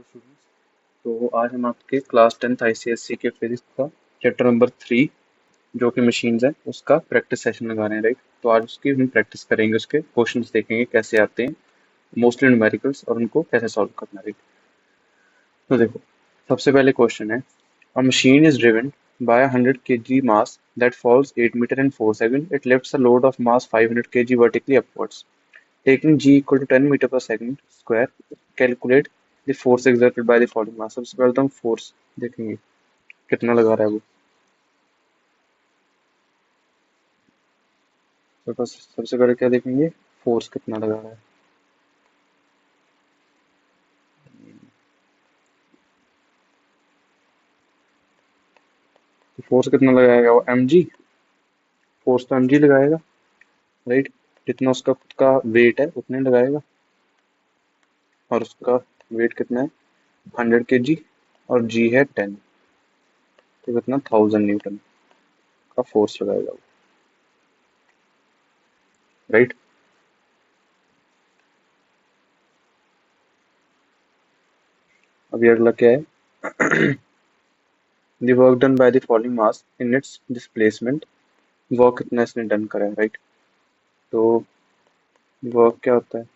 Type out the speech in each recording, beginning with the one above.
To students. तो आज हम आपके क्लास 10th ICSE के फिजिक्स का चैप्टर नंबर 3 जो कि मशीन्स है उसका प्रैक्टिस सेशन लगा रहे हैं, राइट। तो आज उसकी हम प्रैक्टिस करेंगे, उसके क्वेश्चंस देखेंगे कैसे आते हैं, मोस्टली न्यूमेरिकल्स, और उनको कैसे सॉल्व करना है, राइट। तो देखो, सबसे पहले क्वेश्चन है, अ machine is driven by a 100 kg mass that falls 8 meter in 4 seconds. It lifts a load of mass 500 kg vertically upwards. Taking g equal to 10 meter per second square, calculate the force exerted by the falling mass. सबसे पहले तो हम force देखेंगे कितना लगा रहा है वो। तो बस सबसे पहले क्या देखेंगे, फोर्स कितना लगा रहा है। तो फोर्स कितना लगाएगा वो, एम जी। फोर्स तो एम जी लगाएगा, राइट। जितना उसका खुद का वेट है उतने लगाएगा, और उसका वेट कितना है, 100 kg, और जी है 10, तो कितना 1000 न्यूटन का फोर्स लगाएगा वो, राइट। अभी अगला क्या है, the work done by the falling mass in its displacement, work कितना इसने डन करा है, राइट। तो वर्क क्या होता है,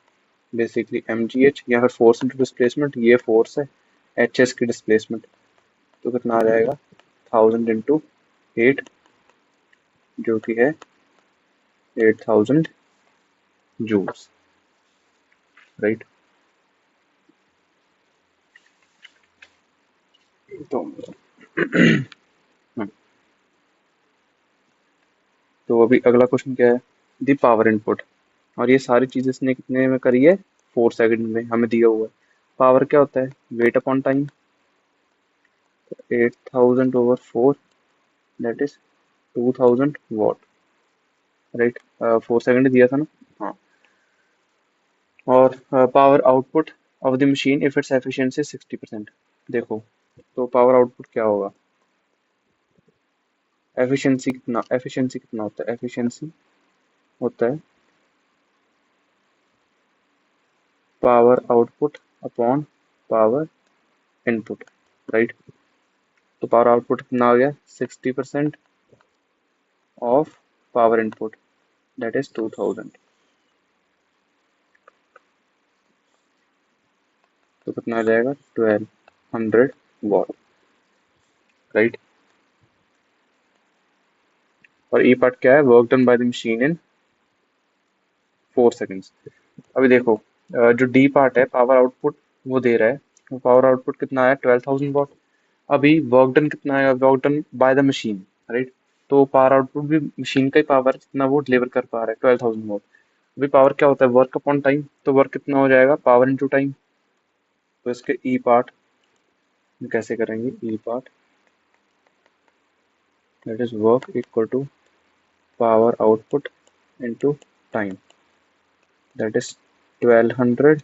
बेसिकली एम जी एच, या फिर फोर्स इंटू डिस्प्लेसमेंट, ये फोर्स है, एच एस की डिस्प्लेसमेंट, तो कितना आ जाएगा 1000 × 8, जो कि है 8000 जूल्स, राइट। तो हाँ, तो अभी अगला क्वेश्चन क्या है, दी पावर इनपुट, और ये सारी चीजें इसने कितने में करी है, 4 सेकंड में हमें दिया हुआ है। पावर क्या होता है, weight upon time, 8000/4, that is 2000 what, right. 4 second दिया था ना। हाँ। और power output of the machine if its efficiency 60%। देखो, तो पावर आउटपुट क्या होगा, एफिशिएंसी कितना होता है, एफिशिएंसी होता है power output upon power input, right. तो पावर आउटपुट कितना आ गया, 60% of power input, that is 2000, तो कितना आ जाएगा 1200 वॉट, राइट। और ई पार्ट क्या है, work done by the machine in 4 seconds. अभी देखो, जो डी पार्ट है, पावर आउटपुट वो दे रहा है, वो पावर आउटपुट कितना आया, 12000 वॉट। अभी वर्क डन कितना आएगा, work done by the machine, right. तो पावर आउटपुट भी मशीन का ही पावर जितना वो डिलीवर कर पा रहा है, 12000 वॉट। अभी पावर क्या होता है, वर्क अपॉन टाइम, तो वर्क कितना हो जाएगा, पावर इंटू टाइम। तो इसके ई पार्ट कैसे करेंगे, E part that is work equal to power output into time, that is 1200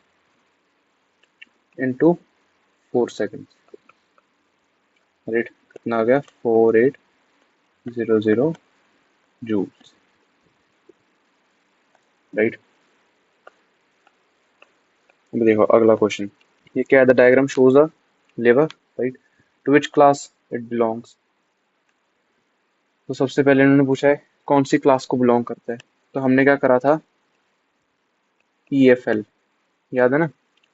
into 4 second, right. कितना आ गया, 4800 जूल्स, राइट। अब देखो अगला क्वेश्चन, ये क्या है, the diagram shows a lever, right, to which class it belongs. तो सबसे पहले इन्होंने पूछा है कौन सी क्लास को बिलोंग करता है, तो हमने क्या करा था, ई एफ एल, याद है ना।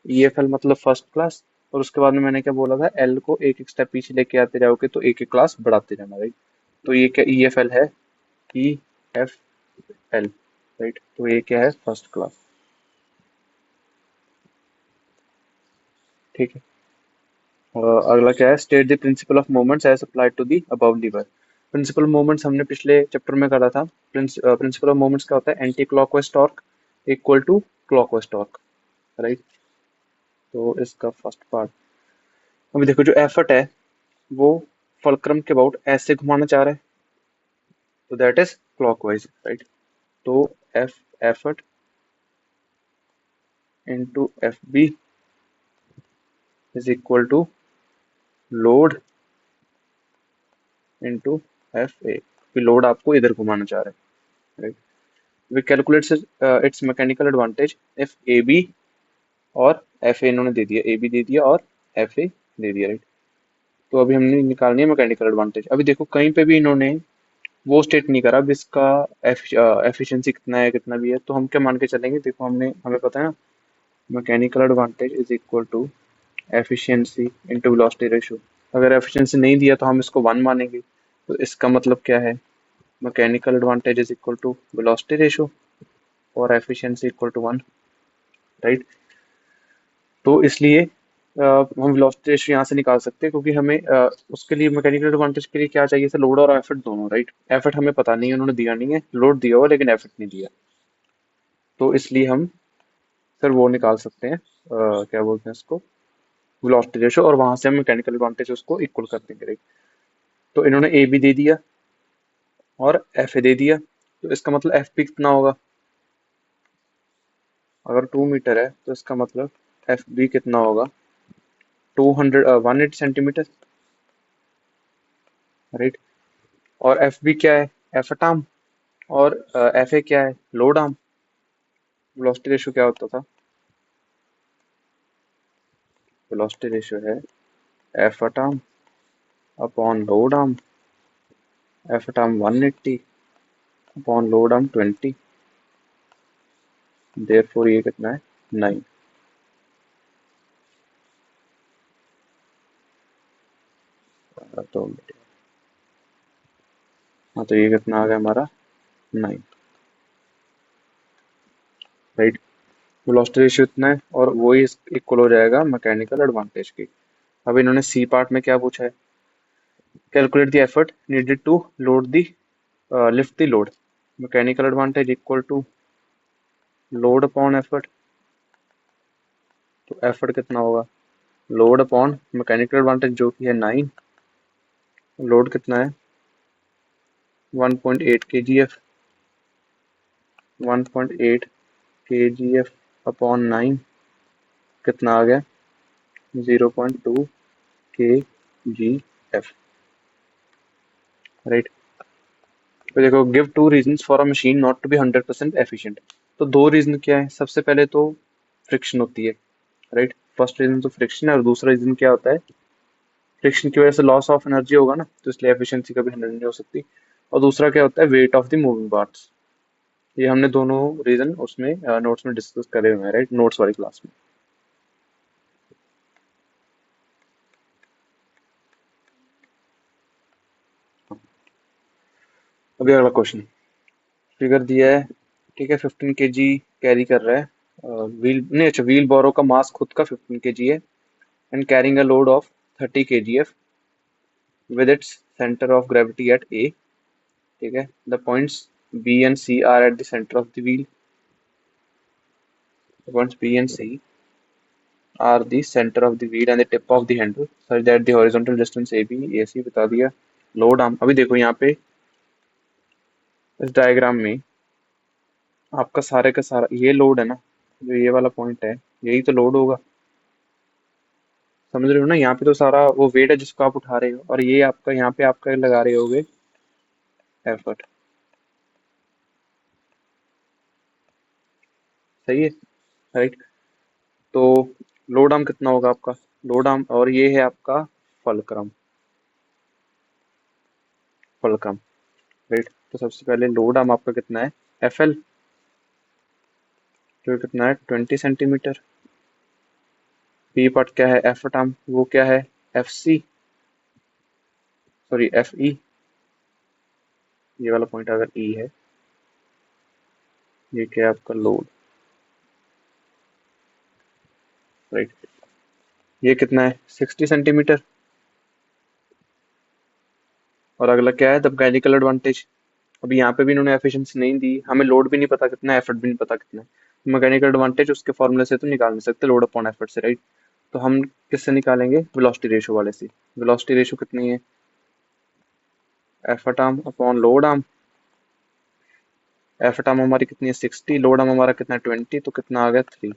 ई एफ एल मतलब फर्स्ट क्लास, और उसके बाद में मैंने क्या बोला था, एल को एक एक स्टेप पीछे लेके आते जाओगे तो एक एक क्लास बढ़ाते जाना, राइट। तो ये क्या ई एफ एल है, ई एफ एल, राइट। तो ये क्या है, फर्स्ट क्लास, ठीक है। अगला क्या है, state the principle of moments as applied to the above lever. Principle moments हमने पिछले चैप्टर में करा था। प्रिंसिपल ऑफ मोमेंट्स क्या होता है, anti clockwise torque equal to clockwise torque, right. तो इसका फर्स्ट पार्ट, अभी देखो जो एफर्ट है वो फलक्रम के अबाउट ऐसे घुमाना चाह रहा है, तो दैट इज क्लॉकवाइज, राइट। तो f effort into f b is equal to load into f a, load आपको इधर घुमाना चाह रहा है, right. We calculates its mechanical advantage if a b और एफ ए इन्होंने दे दिया, ए बी दे दिया और एफ ए दे दिया, राइट। तो अभी हमने निकालनी है मैकेनिकल एडवांटेज। अभी देखो कहीं पे भी इन्होंने वो स्टेट नहीं करा अब इसका एफिशिएंसी कितना है कितना भी है, तो हम क्या मान के चलेंगे, देखो हमें पता है ना, mechanical advantage is equal to efficiency into velocity ratio. अगर एफिशिएंसी नहीं दिया तो हम इसको 1 मानेंगे, तो इसका मतलब क्या है, mechanical advantage is equal to velocity ratio और एफिशिएंसी इक्वल टू 1, राइट। तो इसलिए हम वेलोसिटी रेशियो यहाँ से निकाल सकते हैं, क्योंकि हमें उसके लिए मैकेनिकल एडवांटेज के लिए क्या चाहिए, सर लोड और एफर्ट दोनों, राइट। एफर्ट हमें पता नहीं है, उन्होंने दिया नहीं है, लोड दिया हुआ लेकिन एफर्ट नहीं दिया, तो इसलिए हम सर वो निकाल सकते हैं, क्या बोलते हैं इसको, वेलोसिटी रेशियो, और वहां से हम मैकेनिकल एडवांटेज उसको इक्वल कर देंगे, राइट। तो इन्होंने ए भी दे दिया और एफ ए दे दिया, तो इसका मतलब एफ पी कितना होगा, अगर 2 मीटर है तो इसका मतलब एफ बी कितना होगा, 180 सेंटीमीटर, राइट। और एफ बी क्या है, एफर्ट आर्म, और एफ ए क्या है, लोड आर्म। वेलोसिटी रेशियो क्या होता था, वेलोसिटी रेशियो है effort arm upon load arm, effort arm 180 upon load arm 20, therefore ये कितना है 9। तो हाँ, तो ये कितना आ गया हमारा 9, राइट। वेलोसिटी रेशियो इतना है और वही इक्वल हो जाएगा मैकेनिकल एडवांटेज की। अब इन्होंने सी पार्ट में क्या पूछा है, calculate the effort needed to load the lift the load, mechanical advantage equal to load upon effort, तो एफर्ट कितना होगा, लोड अपॉन मैकेनिकल एडवांटेज जो कि है 9, लोड कितना है 1.8 के जी एफ, 1.8 के जी एफ अपॉन 9 कितना आ गया 0.2 के जी एफ, राइट। तो देखो, give two reasons for a machine not to be 100% efficient. तो दो रीजन क्या है, सबसे पहले तो फ्रिक्शन होती है, राइट। फर्स्ट रीजन तो फ्रिक्शन है, और दूसरा रीजन क्या होता है, फ्रिक्शन की वजह से लॉस ऑफ एनर्जी होगा ना, तो इसलिए एफिशिएंसी कभी 100 नहीं हो सकती। और दूसरा क्या होता है, weight of the moving parts. ये हमने दोनों रीजन उसमें नोट्स में डिस्कस करे हुए हैं, राइट, नोट्स वाली क्लास में। अभी अगला क्वेश्चन, फिगर दिया है, ठीक है, 15 केजी कैरी कर रहा है, व्हील नहीं, अच्छा, व्हील बोरो का मास खुद का 15 केजी है, and carrying a load of 30 kgf with its center of gravity at A, ठीक है। The points B and C are at the center of the wheel. The points B and C are the center of the wheel and the tip of the handle such that the horizontal distance AB AC बता दिया। Load arm, अभी देखो यहाँ पे इस diagram में आपका सारे का सारा ये लोड है ना, जो ये वाला पॉइंट है, यही तो लोड होगा, समझ रहे हो ना। यहाँ पे तो सारा वो वेट है जिसको आप उठा रहे हो, और ये आपका यहाँ पे आपका लगा रहे होगे एफर्ट, सही है, राइट। तो लोड आर्म कितना होगा आपका, लोड आर्म, और ये है आपका फलक्रम, फलक्रम, राइट। तो सबसे पहले लोड आर्म आपका कितना है, एफ एल, जो कितना है 20 सेंटीमीटर। पी पार्ट क्या है, एफर्ट आर्म, वो क्या है f c, sorry f e, ये वाला पॉइंट अगर ई है, ये क्या है आपका लोड, राइट। ये कितना है 60 सेंटीमीटर। और अगला क्या है, द मैकेनिकल एडवांटेज। अभी यहाँ पे भी इन्होंने एफिशिएंसी नहीं दी, हमें लोड भी नहीं पता कितना है, एफर्ट भी नहीं पता कितना है। मैकेनिकल एडवांटेज उसके फॉर्मूले से तो निकाल नहीं सकते, लोड अपॉन एफर्ट से, राइट। तो हम किससे निकालेंगे, वेलोसिटी रेशियो वाले से। वेलोसिटी रेशियो कितनी है, effort arm upon load arm, effort arm हमारी कितनी है 60, लोड आर्म हमारा कितना है 20, तो कितना आ गया 3।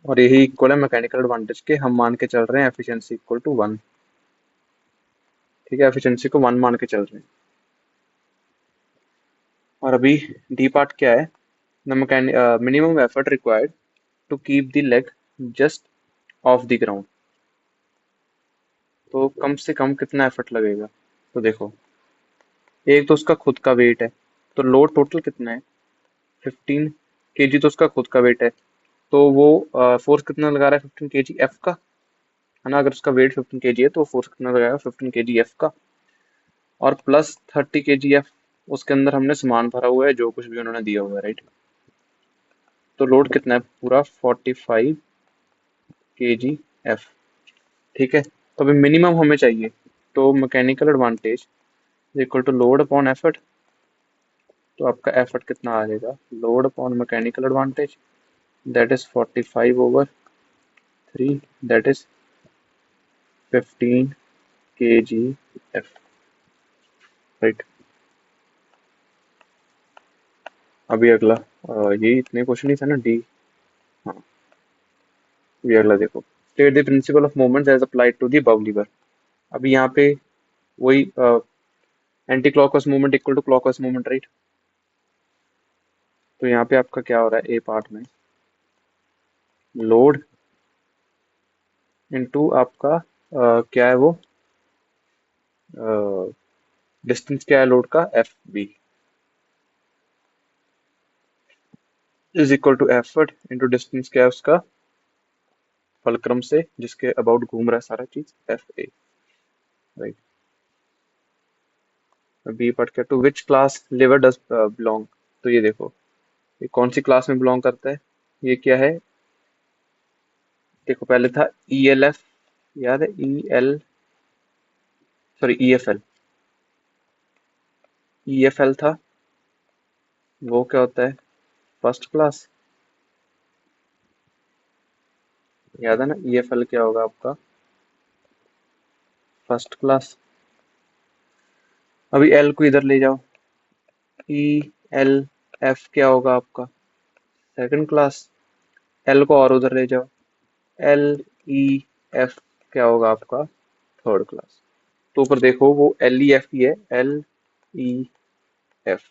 और यही इक्वल है मैकेनिकल एडवांटेज के, हम मान के चल रहे हैं एफिशिएंसी इक्वल टू 1, ठीक है, एफिशिएंसी को 1 मान के चल रहे हैं। और अभी डी पार्ट क्या है, the minimum effort required to keep the leg just off the ground. तो कम से कम कितना एफर्ट लगेगा? तो देखो, एक तो उसका खुद का वेट है, तो लोड टोटल कितना है? 15 kg तो उसका खुद का वेट है। तो वो फोर्स कितना लगा रहा है? 15 kg एफ का, है ना? अगर उसका वेट 15 kg है तो फोर्स कितना लगाएगा? 15 kg एफ का, और प्लस 30 kg एफ उसके अंदर हमने सामान भरा हुआ है, जो कुछ भी उन्होंने दिया हुआ है, राइट? तो लोड कितना है? पूरा 45 kg एफ। ठीक है, तो अभी मिनिमम हमें चाहिए। तो mechanical advantage equal to load upon effort. तो आपका एफर्ट कितना आ जाएगा? Load upon mechanical advantage, that is 45/3, that is 15 kg f, right? अभी अगला, ये इतने क्वेश्चन ही था ना, डी। हाँ, ये अगला देखो, state the principle of moments as applied to the above lever। अभी यहाँ पे वही anti clockwise movement equal to clockwise movement, right? तो यहाँ पे आपका क्या हो रहा है? ए पार्ट में लोड इनटू आपका क्या है वो, डिस्टेंस क्या है लोड का? F b is equal to effort into distance क्या है उसका? फलक्रम से जिसके अबाउट घूम रहा है सारा चीज, F A, right? B part क्या? To which class lever does belong? तो ये देखो, ये कौन सी क्लास में बिलोंग करता है? ये क्या है? देखो, पहले था ई एल एफ, याद है? E L, sorry, E F L. E F L था, वो क्या होता है? फर्स्ट क्लास, याद है ना? ई एफ एल क्या होगा आपका? First class. अभी एल को इधर ले जाओ, ई एल एफ क्या होगा आपका? Second class. एल को और उधर ले जाओ, एल ई एफ क्या होगा आपका? Third class. तो ऊपर देखो, वो एल ई एफ ही है, एल ई एफ,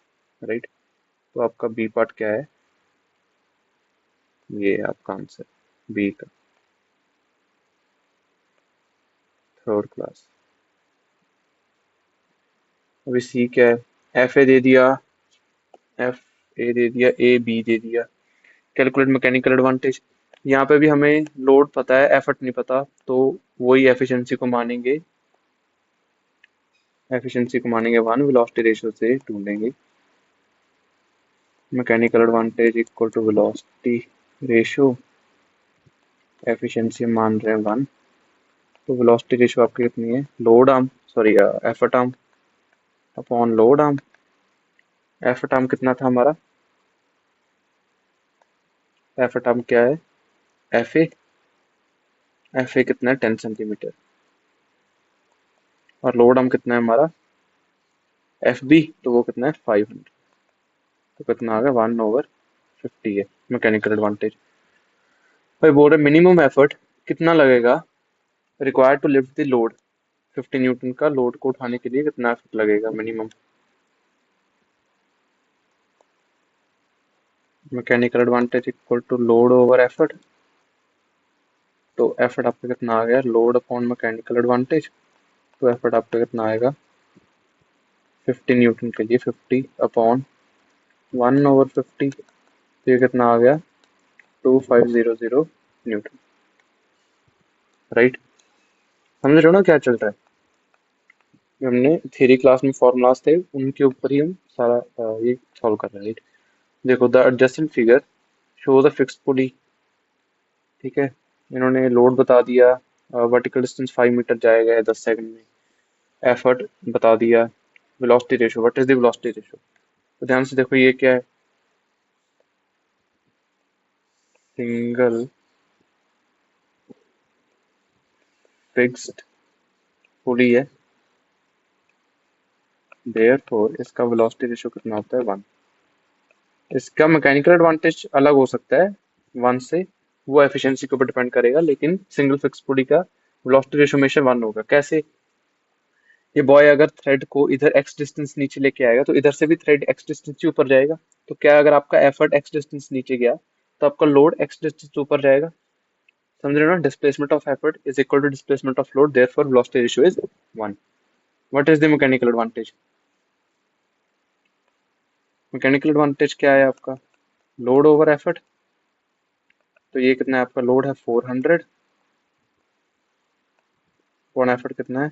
राइट? तो आपका बी पार्ट क्या है? ये है आपका आंसर, बी का, थर्ड क्लास। अभी सी क्या है? एफ ए दे दिया, एफ ए दे दिया, ए बी दे दिया। कैलकुलेट मैकेनिकल एडवांटेज, यहाँ पे भी हमें लोड पता है, एफर्ट नहीं पता, तो वही एफिशिएंसी को मानेंगे 1, वेलोसिटी रेशियो से ढूंढेंगे। Mechanical advantage equal to velocity ratio, efficiency मान रहे हैं 1, तो वेलोसिटी रेशियो आपकी कितनी है? Load arm, sorry, effort arm upon load arm. Effort arm कितना था हमारा? एफर्ट आर्म क्या है? एफ ए, एफ ए कितना है? 10 सेंटीमीटर। और लोड आर्म कितना है हमारा? एफ बी, तो वो कितना है? 500। तो कितना आ गया? 1/50 है मैकेनिकल एडवांटेज। भाई बोल रहे मिनिमम एफर्ट कितना लगेगा required to lift the load, 50 newton का लोड को उठाने के लिए कितना एफर्ट लगेगा minimum? Mechanical advantage equal to load over effort. तो एफर्ट आपका कितना आ गया? Load upon mechanical advantage. तो एफर्ट आपका कितना आएगा 50 न्यूटन के लिए? 50/1/50, तो ये कितना आ गया? 2500 न्यूटन, राइट? समझ रहे हो ना क्या चल रहा है? ये हमने थ्योरी क्लास में फॉर्मूलाज थे, उनके ऊपर ही हम सारा ये सॉल्व कर रहे हैं, राइट? देखो, the adjacent figure shows a fixed pulley. ठीक है, इन्होंने लोड बता दिया, वर्टिकल डिस्टेंस 5 मीटर जाएगा 10 सेकंड में, एफर्ट बता दिया, velocity ratio, what is the velocity ratio? तो ध्यान से देखो, ये क्या है? सिंगल फिक्स्ड पुली है, देयरफॉर इसका वेलोसिटी रेशो कितना होता है? 1। इसका मैकेनिकल एडवांटेज अलग हो सकता है 1 से, वो एफिशिएंसी के ऊपर डिपेंड करेगा, लेकिन सिंगल फिक्स पुली का वेलोसिटी रेशो हमेशा 1 होगा। कैसे? ये बॉय अगर थ्रेड को इधर एक्स डिस्टेंस नीचे लेके आएगा, तो इधर से भी थ्रेड एक्स डिस्टेंस ही ऊपर जाएगा। तो क्या, अगर आपका एफर्ट एक्स डिस्टेंस नीचे गया, तो आपका लोड एक्स डिस्टेंस ऊपर जाएगा। समझ रहे हो ना, displacement of effort is equal to displacement of load, therefore velocity ratio is 1। What is the mechanical advantage? Mechanical advantage क्या है आपका? Load over effort. तो ये कितना है आपका? लोड है 400, वन एफर्ट कितना है?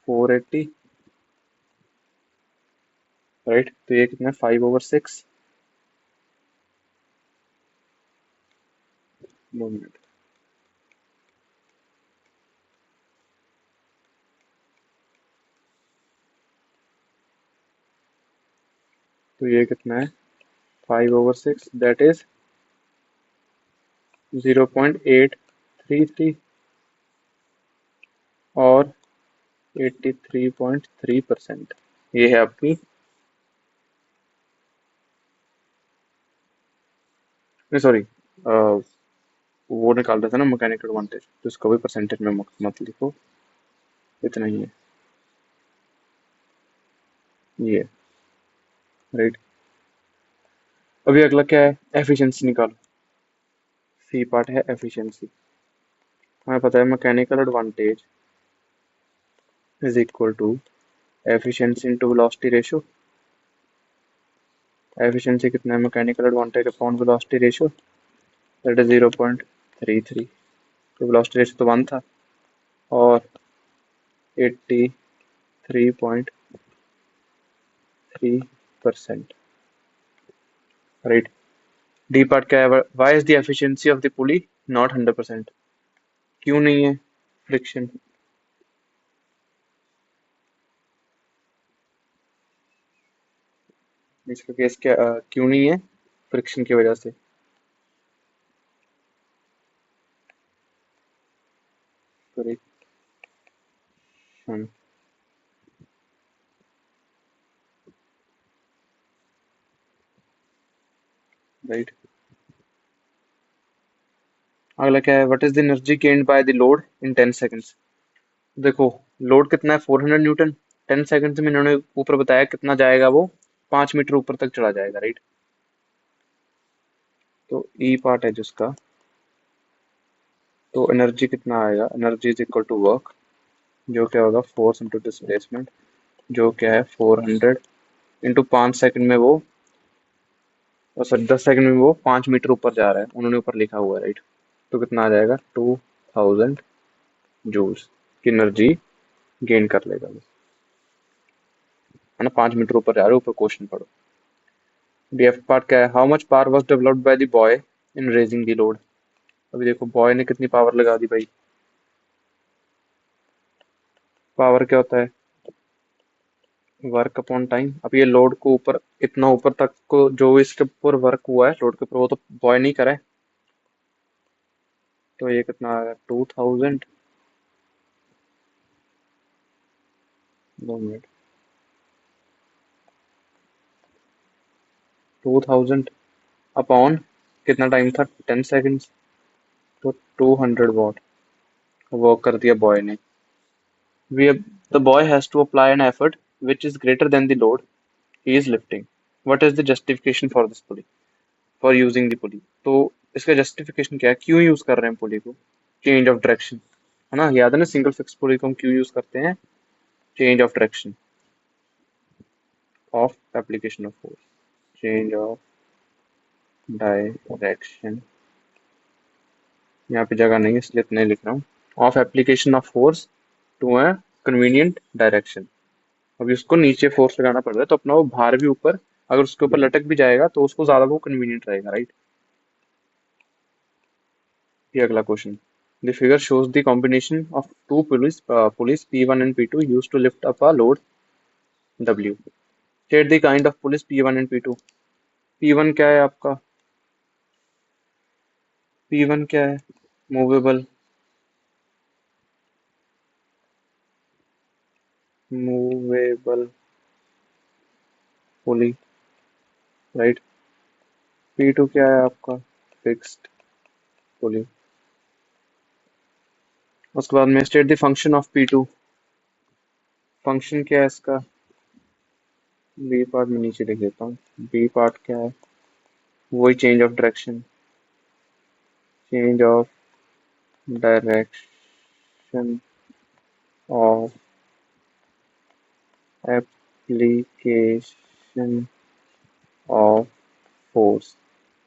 480, राइट। तो ये कितना है? 5/6। 2 मिनट। तो ये कितना है? 5/6, दैट इज 0.833 और 83.3%। ये है आपकी, नहीं सॉरी, वो निकाल रहा था ना मैकेनिकल एडवांटेज, तो इसको भी परसेंटेज में मत लिखो, इतना ही है ये, राइट। अभी अगला क्या है? एफिशिएंसी निकालो। सी पार्ट है एफिशिएंसी। हमें पता है mechanical advantage is equal to efficiency into velocity ratio. Efficiency कितना है? Mechanical advantage upon velocity ratio, that is 0.33। तो वेलोसिटी रेशियो तो 1 था, और 83.3%, राइट। डी पार्ट क्या है? Why is the efficiency of the pulley not 100%? क्यों नहीं है? फ्रिक्शन। इसका केस क्या, क्यों नहीं है? फ्रिक्शन की वजह से। Friction, right. अगला क्या है? What is the energy gained by the load in 10 seconds? देखो, लोड कितना है? 400 न्यूटन। 10 सेकेंड्स में इन्होंने ऊपर बताया कितना जाएगा, वो 5 मीटर ऊपर तक चला जाएगा, राइट। तो ई पार्ट है जिसका, तो एनर्जी कितना आएगा? Energy is equal to work, जो क्या होगा? फोर्स इंटू डिस्प्लेसमेंट, जो क्या है? 400 इंटू 5 सेकंड में वो, और सर 10 सेकंड में वो 5 मीटर ऊपर जा रहा है, उन्होंने ऊपर लिखा हुआ है, राइट। तो कितना आ जाएगा? 2000 जूल्स की एनर्जी गेन कर लेगा वो, है ना। 5 मीटर ऊपर जा रहे हो, ऊपर क्वेश्चन पढ़ो। डीएफ पार्ट क्या है? How much power was developed by the boy in raising the load? अभी देखो, बॉय ने कितनी पावर लगा दी भाई। पावर क्या होता है? Work upon time. अब ये लोड को ऊपर, इतना ऊपर तक को जो इसके ऊपर वर्क हुआ है लोड के ऊपर, वो तो बॉय नहीं करा है। तो ये कितना आ गया? 2000, 2 मिनट, 2000 अपॉन कितना टाइम था? 10 सेकेंड्स। तो 200 वॉट वर्क कर दिया बॉय ने। we the boy has to apply an effort which is greater than the load he is lifting. What is the justification for this pulley, for using the pulley? तो इसका justification क्या है? क्यों use कर रहे हैं पुली को? चेंज ऑफ डायरेक्शन, है ना। याद है ना, सिंगल फिक्स पुली को हम क्यों यूज करते हैं? Change of direction of application of force, change of direction. यहाँ पे जगह नहीं है इसलिए इतने लिख रहा हूँ। Of application of force to a convenient direction. अभी उसको नीचे फोर्स लगाना पड़ रहा है, तो अपना वो भार भी ऊपर, अगर उसके ऊपर लटक भी जाएगा तो उसको ज्यादा वो कन्वीनियंट रहेगा, राइट। ये अगला question. The figure shows the combination of two pulleys P1 and P2 used to lift up a load W। State the kind of pulleys P1 and P2। P1 क्या है आपका? P1 क्या है? Movable, movable pulley, right. P2 क्या है आपका? Fixed pulley. उसके बाद में state the function of P2। Function क्या है इसका? बी पार्ट में नीचे लिख देता हूँ। बी पार्ट क्या है? वही change of direction, change of direction of application of force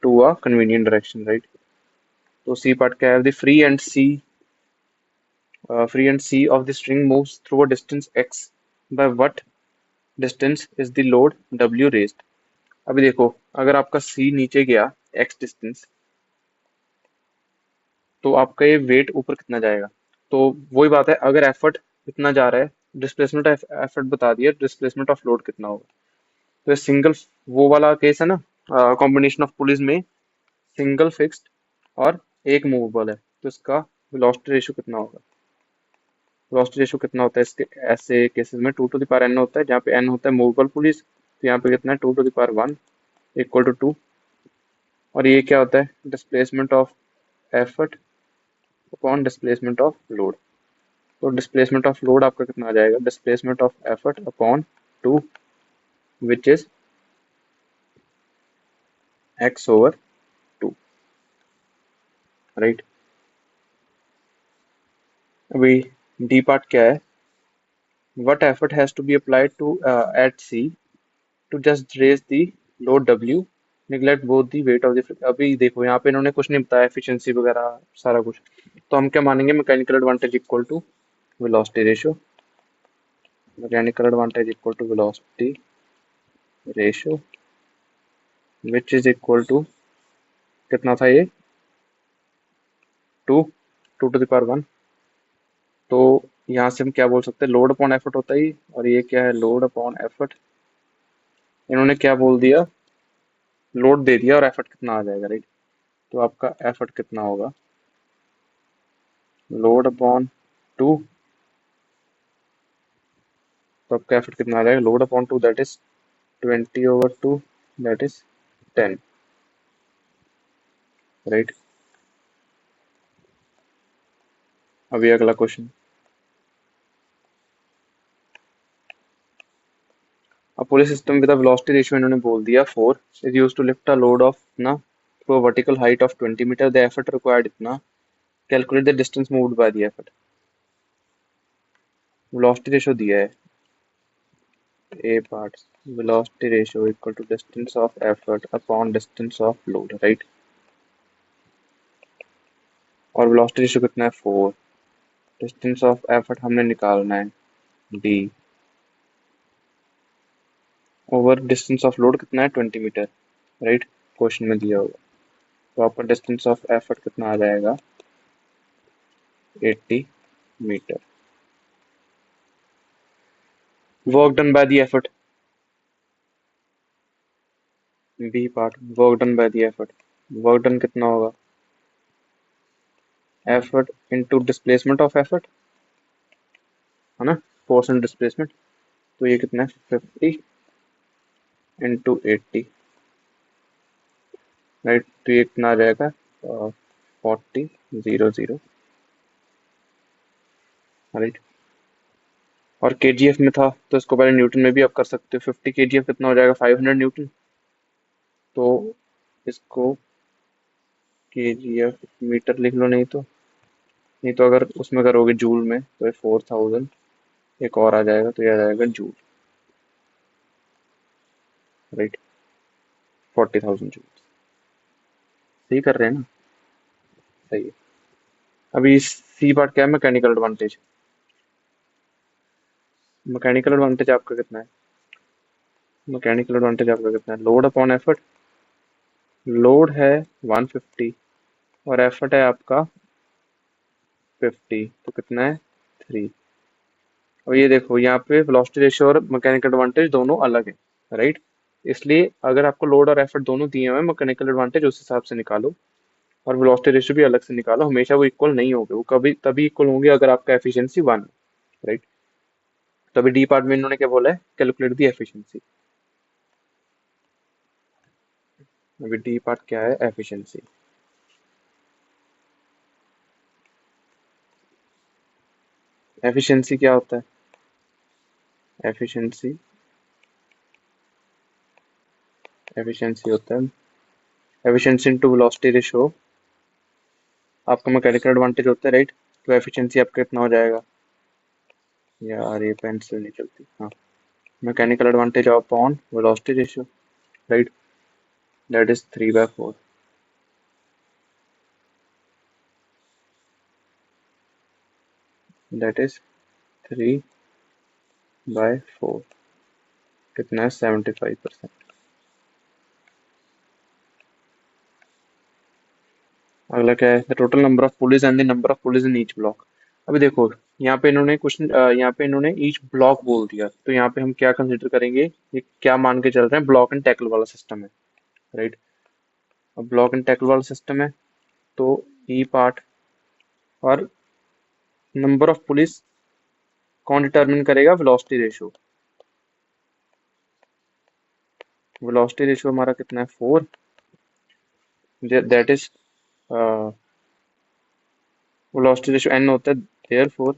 to a convenient direction, right? तो सी पार्ट क्या है? free and c of the string moves through a distance x by what distance is the load w raised? अभी देखो, अगर आपका c नीचे गया x distance, तो आपका ये वेट ऊपर कितना जाएगा? तो वही बात है, अगर एफर्ट कितना जा रहा है, डिस्प्लेसमेंट ऑफ एफर्ट बता दिया, डिस्प्लेसमेंट ऑफ लोड कितना होगा। तो ये सिंगल, वो वाला केस है ना, कॉम्बिनेशन ऑफ पुलिस में सिंगल फिक्स्ड और एक मूवेबल है, तो इसका वेलोसिटी रेशियो कितना होगा? वेलोसिटी रेशियो कितना होता है इसके ऐसे केसेस में? 2 to the power n होता है, जहाँ पे n होता है मूवेबल पुलिस, तो यहाँ पे कितना है? 2 to the power 1 equal to 2। और ये क्या होता है? Displacement of effort upon displacement of load. तो डिस्प्लेसमेंट ऑफ लोड आपका कितना आ जाएगा? Displacement of effort upon 2, which is x/2, right. अभी डी पार्ट क्या है? what effort has to be applied to at c to just raise the load w, neglect both the weight of the अभी देखो यहाँ पे इन्होंने कुछ नहीं बताया, एफिशिएंसी वगैरह सारा कुछ, तो हम क्या मानेंगे? Mechanical advantage equal to velocity ratio, mechanical advantage equal to velocity ratio which is equal to, कितना था ये? 2, 2 to the power 1। तो यहाँ से हम क्या बोल सकते हैं? लोड अपॉन एफर्ट होता ही, और ये क्या है? Load upon effort. इन्होंने क्या बोल दिया? लोड दे दिया और एफर्ट कितना आ जाएगा, राइट। तो आपका एफर्ट कितना होगा? लोड अपॉन 2, तो आपका एफर्ट कितना आ जाएगा? Load upon 2 that is 20/2, that is 10, right. अभी अगला क्वेश्चन, अब पूरे सिस्टम विद वेलोसिटी रेशियो इन्होंने बोल दिया 4 is used to lift a load of ना to a vertical height of 20 metre, the effort required इतना, calculate the distance moved by the effort. Velocity ratio दिया है, ए part, velocity ratio equal to distance of effort upon distance of load, right। और velocity ratio कितना है? 4। Distance of effort हमने निकालना है d, over distance of load कितना है? 20 मीटर, राइट। क्वेश्चन में दिया होगा, तो आपका डिस्टेंस ऑफ एफर्ट कितना आ जाएगा? 80 metre. Work done by the effort, b part, work done by the effort, work done कितना होगा? Effort into displacement of effort, है ना, फोर्स एंड डिस्प्लेसमेंट। तो ये कितना है? 50 इंटू 80, राइट। तो ये कितना आ जाएगा? 40, 0, 0, राइट। और केजीएफ में था, तो इसको पहले न्यूटन में भी आप कर सकते हो। 50 केजीएफ कितना हो जाएगा? 500 न्यूटन। तो इसको केजीएफ मीटर लिख लो, नहीं तो अगर उसमें करोगे जूल में तो ये 4000, एक और आ जाएगा, तो ये आ जाएगा जूल, राइट। 40,000 जूल। सही कर रहे हैं ना? सही है। अभी सी पार्ट क्या है? Mechanical advantage. मैकेनिकल एडवांटेज आपका कितना है? मैकेनिकल एडवांटेज आपका कितना है? लोड अपॉन एफर्ट, लोड है 150 और एफर्ट है आपका 50, तो कितना है? 3। और ये देखो, यहाँ पे वेलोसिटी रेशियो और मैकेनिकल एडवांटेज दोनों अलग है, राइट। इसलिए अगर आपको लोड और एफर्ट दोनों दिए हुए हैं, मैकेनिकल एडवांटेज उस हिसाब से निकालो, और वेलोसिटी रेशियो भी अलग से निकालो। हमेशा वो इक्वल नहीं होंगे, वो कभी तभी इक्वल होंगे अगर आपका एफिशिएंसी 1 है, राइट। तो अभी डी पार्ट में इन्होंने क्या बोला है? Calculate the efficiency. अभी डी पार्ट क्या है? एफिशिएंसी। एफिशिएंसी क्या होता है? एफिशिएंसी, एफिशिएंसी होता है एफिशिएंसी इनटू वेलोसिटी रेशियो आपका मैकेनिकल एडवांटेज होता है, राइट। तो एफिशिएंसी आपका कितना हो जाएगा, यार ये पेंसिल नहीं चलती, हाँ, mechanical advantage upon velocity ratio, right, that is 3/4, that is 3/4, कितना है 75%। अगला क्या है, the total number of police and the number of police in each block. अभी देखो, यहाँ पे इन्होंने क्वेश्चन, यहाँ पे इन्होंने ईच ब्लॉक बोल दिया, तो यहाँ पे हम क्या कंसिडर करेंगे, ये क्या मान के चल रहे हैं, ब्लॉक एंड टैकल वाला सिस्टम है, राइट। अब ब्लॉक एंड टैकल वाला सिस्टम है, तो ई पार्ट और नंबर ऑफ पुलिस कौन डिटरमिन करेगा, वेलोसिटी रेशियो। वेलोसिटी रेशियो हमारा कितना है 4, that is velocity ratio n होता है, therefore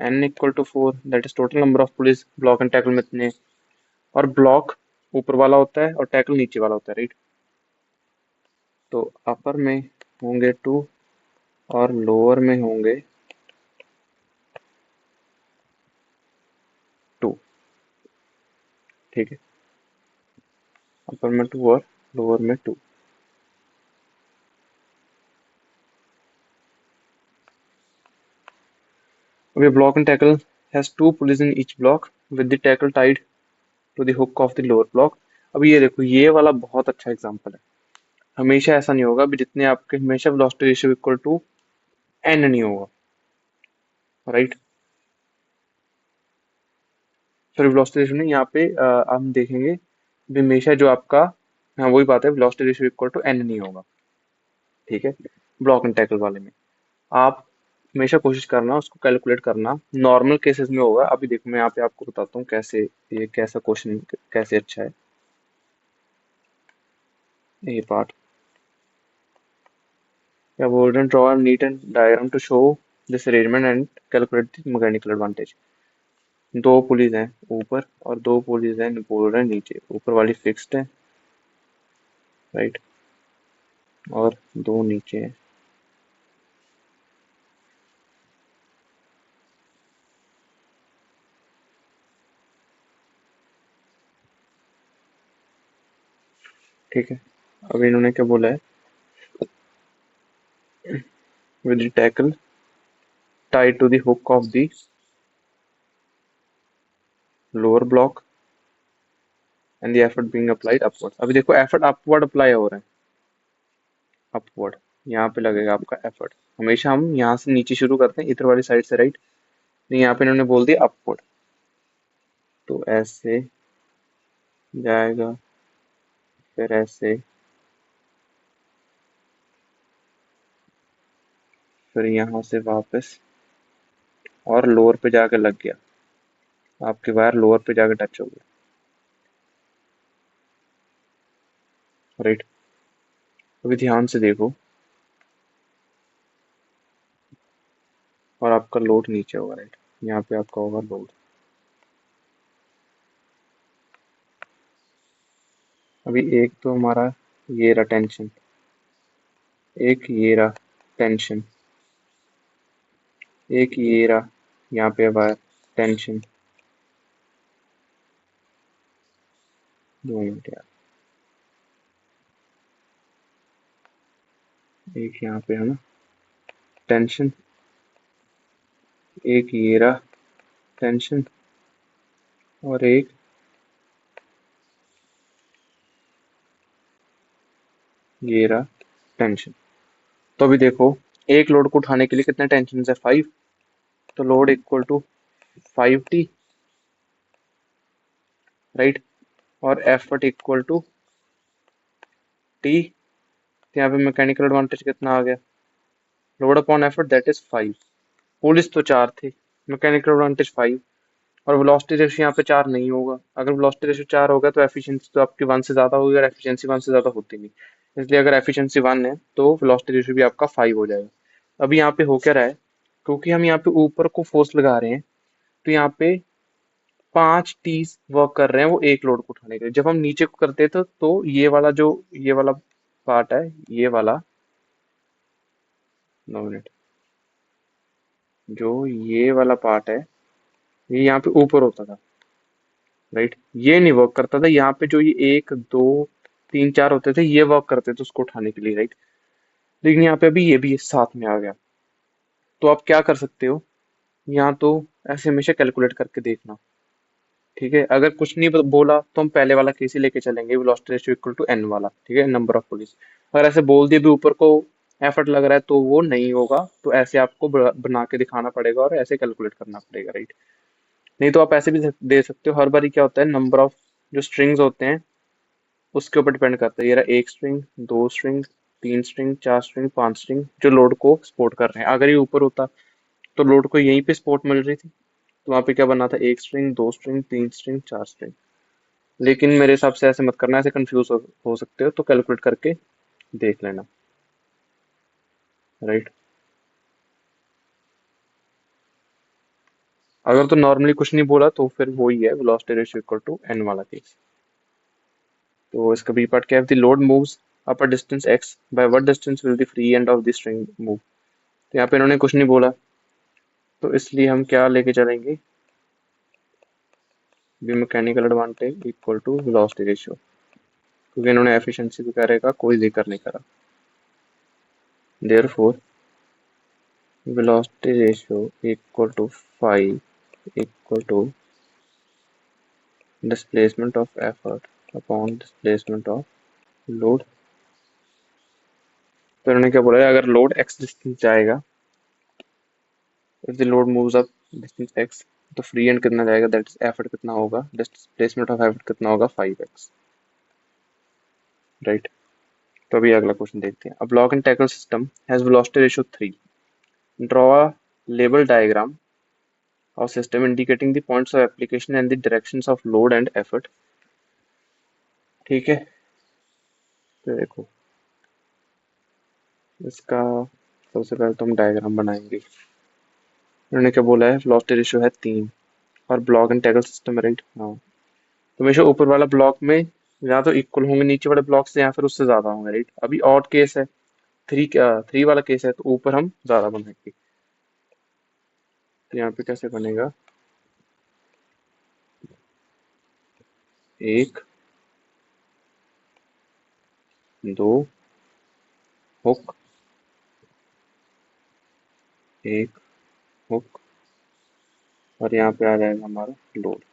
n equal to 4, that is total number of pulleys block and tackle में इतने, और ब्लॉक ऊपर वाला होता है और टैकल नीचे वाला होता है, राइट। तो अपर में होंगे 2 और लोअर में होंगे 2, ठीक है, अपर में 2 और लोअर में 2। अभी block and tackle has 2 pulleys in each block with the tackle tied to the hook of the lower block. अब ये देखो, ये वाला बहुत अच्छा एग्जांपल है। हमेशा ऐसा नहीं होगा, अभी जितने आपके हमेशा velocity ratio equal to n नहीं होगा, राइट। सॉरी, वेलोसिटी रेशियो नहीं, यहाँ पे हम देखेंगे भी हमेशा जो आपका, हाँ वही बात है, velocity ratio equal to n नहीं होगा, ठीक है। ब्लॉक एंड टैकल वाले में आप हमेशा कोशिश करना उसको कैलकुलेट करना, नॉर्मल केसेस में होगा। अभी देखो मैं यहाँ पे आपको बताता हूँ कैसे, ये कैसा क्वेश्चन कैसे अच्छा है ये पार्ट। या बोल रहे हैं, draw a neat and diagram to show this arrangement and calculate the mechanical advantage. दो पुलिस हैं ऊपर और दो पुलिस हैं बोल रहे हैं नीचे, ऊपर वाली फिक्स्ड है, राइट, और दो नीचे हैं। ठीक है, अब इन्होंने क्या बोला है, with the tackle tied to the hook of the lower block and the effort being applied upward. अभी देखो एफर्ट अपवर्ड अप्लाई हो रहा है, अपवर्ड यहाँ पे लगेगा आपका एफर्ट। हमेशा हम यहाँ से नीचे शुरू करते हैं इधर वाली साइड से, राइट। तो यहाँ पे इन्होंने बोल दिया अपवर्ड, तो ऐसे जाएगा, फिर ऐसे, फिर यहाँ से वापस, और लोअर पे जाकर लग गया, आपके वायर लोअर पे जाकर टच हो गया, राइट। अभी ध्यान से देखो, और आपका लोड नीचे होगा, राइट, यहाँ पे आपका होगा लोड। अभी एक तो हमारा ये रहा टेंशन, एक ये रहा टेंशन, एक ये रहा यहाँ पे वायर टेंशन, 2 मिनट यार, एक यहाँ पे है ना टेंशन, एक ये रहा टेंशन, और एक ये रहा टेंशन। तो अभी देखो, एक लोड को उठाने के लिए कितने टेंशन है, 5, तो load equal to 5T, right, और एफर्ट इक्वल टू T। तो यहाँ पे मैकेनिकल एडवांटेज कितना आ गया, load upon effort that is 5। Pulleys तो 4 थी, मैकेनिकल एडवांटेज 5, और वेलोसिटी रेशियो यहाँ पे 4 नहीं होगा। अगर वेलोसिटी रेशियो 4 होगा तो एफिशिएंसी तो आपकी 1 से ज़्यादा होगी, और एफिशिएंसी 1 से ज़्यादा होती नहीं, इसलिए अगर एफिशिएंसी 1 है तो वेलोसिटी रेशियो भी आपका 5 हो जाएगा। अभी यहाँ पे हो क्या रहा है, क्योंकि हम यहाँ पे ऊपर को फोर्स लगा रहे हैं, तो यहाँ पे 5 टीज वर्क कर रहे हैं वो एक लोड को उठाने के लिए। जब हम नीचे को करते थे तो ये वाला जो ये वाला पार्ट है, ये वाला 9 मिनट। जो ये वाला पार्ट है ये यहाँ पे ऊपर होता था, राइट, ये नहीं वर्क करता था। यहाँ पे जो ये 1 2 3 4 होते थे ये वर्क करते थे उसको उठाने के लिए, राइट। लेकिन यहाँ पे अभी ये भी साथ में आ गया। तो आप क्या कर सकते हो, यहाँ तो ऐसे हमेशा कैलकुलेट करके देखना, ठीक है। अगर कुछ नहीं बोला तो हम पहले वाला केस ही लेके चलेंगे, velocity ratio equal to n वाला, ठीक है, नंबर ऑफ पुलिस। अगर ऐसे बोल दिए भी ऊपर को एफर्ट लग रहा है तो वो नहीं होगा, तो ऐसे आपको बना के दिखाना पड़ेगा और ऐसे कैलकुलेट करना पड़ेगा, राइट। नहीं तो आप ऐसे भी दे सकते हो। हर बारी क्या होता है, नंबर ऑफ जो स्ट्रिंग्स होते हैं उसके ऊपर डिपेंड करता है। ये रहा 1 string, 2 string, 3 string, 4 string, 5 string जो लोड को सपोर्ट कर रहे हैं। अगर ये ऊपर होता तो लोड को यहीं पे सपोर्ट मिल रही थी, तो वहां पे क्या बना था, 1 स्ट्रिंग, 2 स्ट्रिंग, 3 स्ट्रिंग, 4 स्ट्रिंग। लेकिन मेरे हिसाब से ऐसे मत करना, ऐसे कंफ्यूज हो सकते हो, तो कैलकुलेट करके देख लेना, राइट। अगर तो नॉर्मली कुछ नहीं बोला तो फिर वो ही है velocity ratio equal to n वाला केस। तो इसका बी पार्ट क्या है, the load moves up a distance x, by what distance will the free end of the string move. तो यहाँ पे इन्होंने कुछ नहीं बोला, तो इसलिए हम क्या लेके चलेंगे, b mechanical advantage equal to velocity ratio, क्योंकि इन्होंने एफिशिएंसी भी करेगा, कोई जिक्र नहीं करा। Therefore velocity ratio equal to five equal to displacement of effort upon displacement of load। तो इन्होंने क्या बोला है, अगर लोड x डिस्टेंस जाएगा, if the load moves up distance x, तो फ्री एंड कितना जाएगा, दैट इज एफर्ट कितना होगा, डिस्प्लेसमेंट ऑफ एफर्ट कितना होगा, 5x, राइट। तो अभी अगला क्वेश्चन देखते हैं। A block and tackle system has velocity ratio 3, draw a label diagram of system indicating the points of application and the directions of load and effort। ठीक है, तो देखो इसका सबसे पहले तो हम डायग्राम बनाएंगे। उन्होंने क्या बोला है, वेलोसिटी रेशियो है 3 और block and tackle system, right. हाँ, तो हमेशा ऊपर वाला ब्लॉक में या तो इक्वल होंगे नीचे वाले ब्लॉक से, या फिर उससे ज्यादा होंगे, राइट। अभी ऑड केस है, 3 वाला केस है, तो ऊपर हम ज्यादा बनाएंगे। तो यहाँ पे कैसे बनेगा, 1 2 हुक, 1 हुक, और यहाँ पे आ जाएगा हमारा लोड।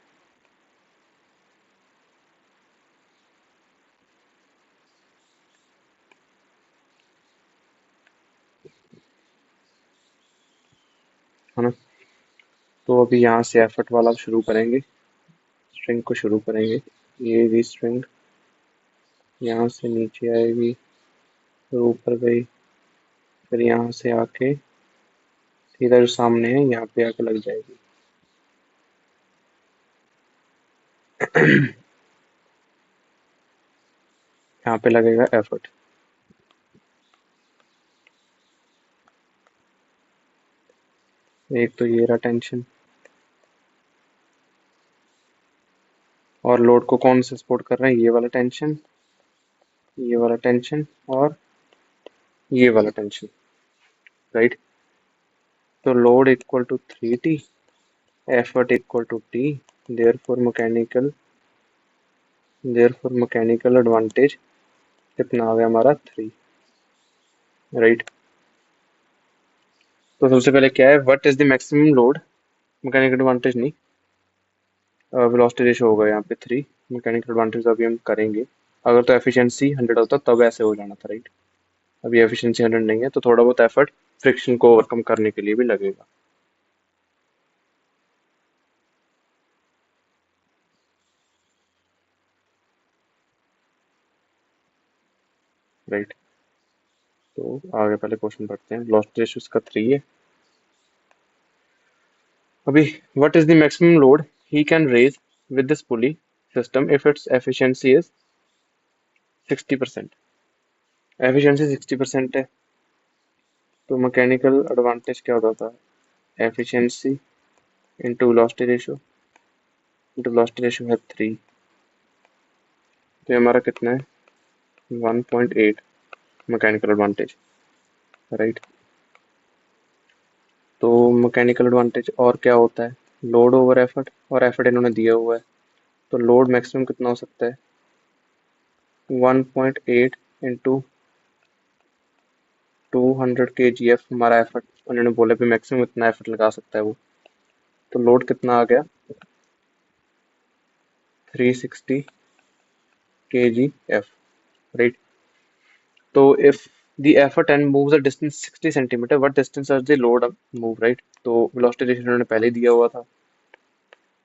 है ना। तो अभी यहाँ से एफर्ट वाला शुरू करेंगे, स्ट्रिंग को शुरू करेंगे। ये भी स्ट्रिंग यहाँ से नीचे आएगी, फिर ऊपर गई, फिर यहाँ से आके सीधा जो सामने है यहाँ पे आके लग जाएगी। यहाँ पे लगेगा एफर्ट। एक तो ये रहा टेंशन, और लोड को कौन से सपोर्ट कर रहे हैं, ये वाला टेंशन, ये वाला टेंशन, और ये वाला टेंशन, राइट। तो load equal to 3t, effort equal to t, therefore mechanical therefore mechanical advantage कितना आ गया हमारा, 3, राइट। तो सबसे पहले क्या है, what is the maximum load, mechanical advantage नहीं, वेलोसिटी रेशियो होगा यहाँ पे 3, मैकेनिकल एडवांटेज अभी हम करेंगे। अगर तो एफिशिएंसी 100 होता तब ऐसे हो जाना था, राइट। अभी एफिशिएंसी 100 नहीं है, तो थोड़ा बहुत एफर्ट फ्रिक्शन को ओवरकम करने के लिए भी लगेगा, राइट। तो आगे पहले क्वेश्चन पढ़ते हैं। वेलोसिटी रेशियो इसका 3 है। अभी what is the maximum load he can raise with this pulley system if its efficiency is 60%। Efficiency 60% है, तो मैकेनिकल एडवांटेज क्या होता था, efficiency into velocity ratio, into velocity ratio है 3, तो ये हमारा कितना है, 1.8 मैकेनिकल एडवांटेज, राइट। तो मैकेनिकल एडवांटेज और क्या होता है, लोड ओवर एफर्ट, और एफर्ट इन्होंने दिया हुआ है, तो लोड मैक्सिमम कितना हो सकता है 1.8 इंटू 200 kgf हमारा एफर्ट, उन्होंने बोला भी मैक्सिमम इतना एफर्ट लगा सकता है वो, तो लोड कितना आ गया 360 kgf, राइट। तो if the effort and moves a distance 60 centimeter, what distance does the load move, right? तो velocity ratio उन्होंने पहले दिया हुआ था,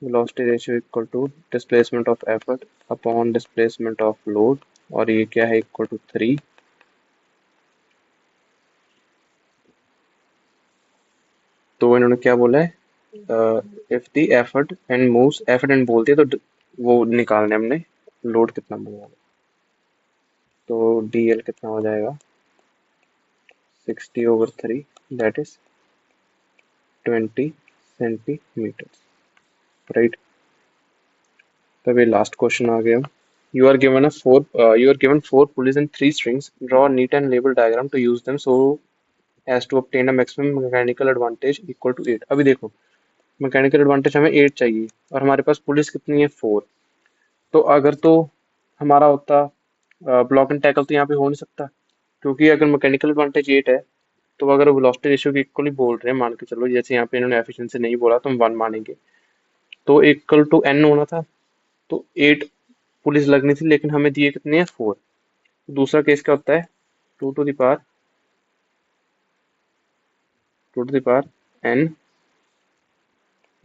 velocity ratio equal to displacement of effort upon displacement of load, और ये क्या है इक्वल टू 3। तो इन्होंने क्या बोला है, if the effort and moves, effort and बोलते हैं तो वो निकालने हमने लोड कितना मूव होगा, तो dl कितना हो जाएगा 60/3, दैट इज 20 centimeters, राइट। तब ये लास्ट क्वेश्चन आ गया। You are given four pulleys and three strings. Draw a neat and label diagram to use them so as to obtain a maximum mechanical advantage equal to 8। अभी देखो, mechanical advantage हमें 8 चाहिए और हमारे पास police कितनी है 4। तो अगर तो हमारा होता ब्लॉक एंड टैकल, तो यहाँ पे हो नहीं सकता, क्योंकि अगर मैकेनिकल एडवांटेज 8 है, तो अगर वो वेलोसिटी रेशियो की इक्वली बोल रहे हैं, मान के चलो जैसे यहाँ पे इन्होंने एफिशिएंसी नहीं बोला तो हम 1 मानेंगे, तो इक्वल टू n होना था, तो 8 पुलिस लगनी थी, लेकिन हमें दिए कितने हैं 4। दूसरा केस क्या होता है, two to the power two to the power n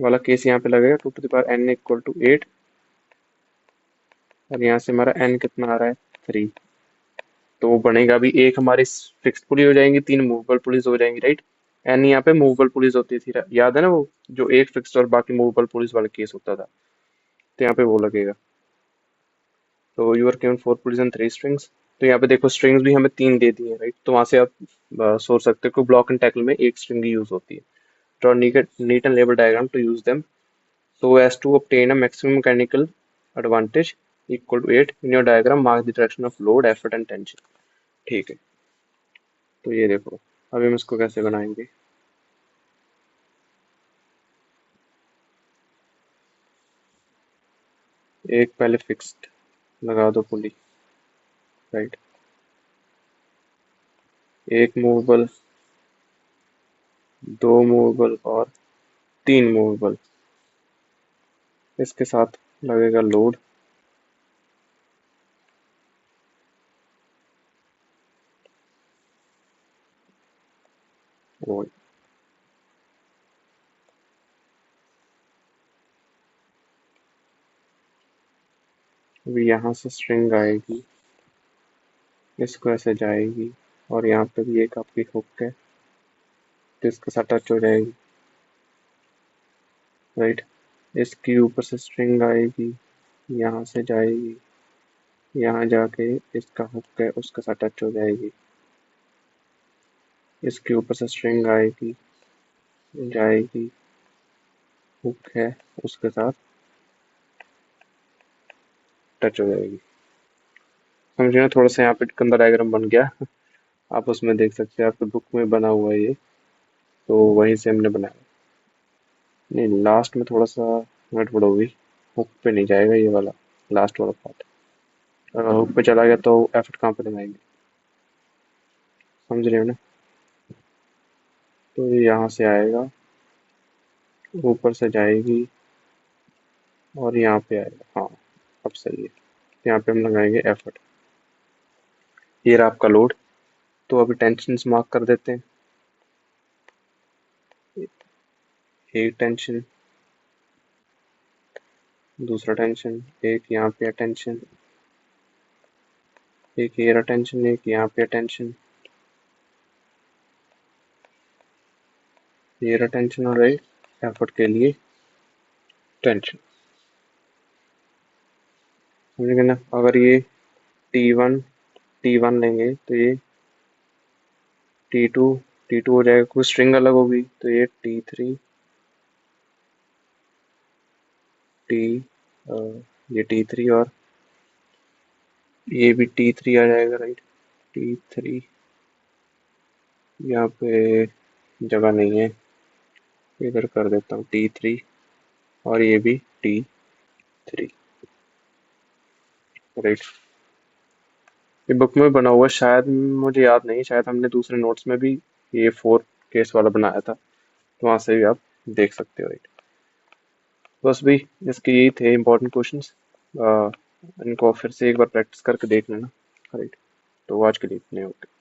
वाला केस यहाँ पे लगेगा, two to the power n equal to 8, और यहाँ से हमारा n कितना आ रहा है 3, तो वो बनेगा भी, एक हमारी फिक्स्ड पुलिस हो जाएंगी, 3 मूवेबल पुलिस हो जाएंगी, राइट। n यहाँ पे मूवेबल पुलिस होती थी, याद है ना वो, जो एक फिक्स्ड और बाकी मूवेबल पुलिस वाला केस होता था, तो यहाँ पे वो लगेगा। तो you are given 4 pulleys and 3 strings, तो यहाँ पे देखो स्ट्रिंग्स भी हमें 3 दे दी है, राइट, तो वहां से आप सोच सकते हो कि ब्लॉक एंड टैकल में एक स्ट्रिंग ही यूज होती है। Draw neat and label diagram to use them so as to obtain a maximum mechanical advantage equal to 8। in your diagram mark the direction of load effort and tension। ठीक है, तो ये देखो अभी हम इसको कैसे बनाएंगे। एक पहले फिक्स्ड लगा दो पुली, राइट, एक मूवेबल, दो मूवेबल और 3 मूवेबल, इसके साथ लगेगा लोड, वो अभी यहाँ से स्ट्रिंग आएगी, इसको ऐसे जाएगी, और यहाँ पे भी एक आपकी हुक है, तो इसके साथ टच हो जाएगी, राइट। इसके ऊपर से स्ट्रिंग आएगी, यहाँ से जाएगी, यहाँ जाके इसका हुक है उसके साथ टच हो जाएगी, इसके ऊपर से स्ट्रिंग आएगी, जाएगी, हुक है उसके साथ टच हो जाएगी। समझे ना, थोड़ा सा यहाँ पे गंदा डायग्राम बन गया, आप उसमें देख सकते हैं, आपके बुक में बना हुआ है ये, तो वहीं से हमने बनाया। नहीं, लास्ट में थोड़ा सा गड़बड़ होगी, हुक पे नहीं जाएगा ये वाला लास्ट वाला पार्ट, अगर हुक पे चला गया तो एफर्ट कहाँ पे लगाएंगे, समझ रहे हो ना। तो ये यहाँ से आएगा, ऊपर से जाएगी, और यहाँ पे आएगा, हाँ अब सही है, यहाँ पे हम लगाएंगे एफर्ट। ये रहा आपका लोड, तो अभी टेंशन मार्क कर देते हैं। एक टेंशन, दूसरा टेंशन, एक यहाँ पे टेंशन, एक ये रहा टेंशन, एक यहाँ पे टेंशन, ये रहा टेंशन, और एक एफर्ट के लिए टेंशन, समझेंगे ना। अगर ये टी वन लेंगे तो ये टी टू हो जाएगा, कोई स्ट्रिंग अलग होगी तो ये टी3, टी ये टी3, और ये भी टी3 आ जाएगा, राइट। टी3, यहाँ पे जगह नहीं है, इधर कर देता हूँ T3 और ये भी T3, राइट। ये बुक में बना हुआ है, शायद मुझे याद नहीं, शायद हमने दूसरे नोट्स में भी ये 4 केस वाला बनाया था, तो वहाँ से भी आप देख सकते हो, राइट। बस भी इसके यही थे इंपॉर्टेंट क्वेश्चंस। इनको फिर से एक बार प्रैक्टिस करके देख लेना, राइट। तो आज के लिए इतने, ओके।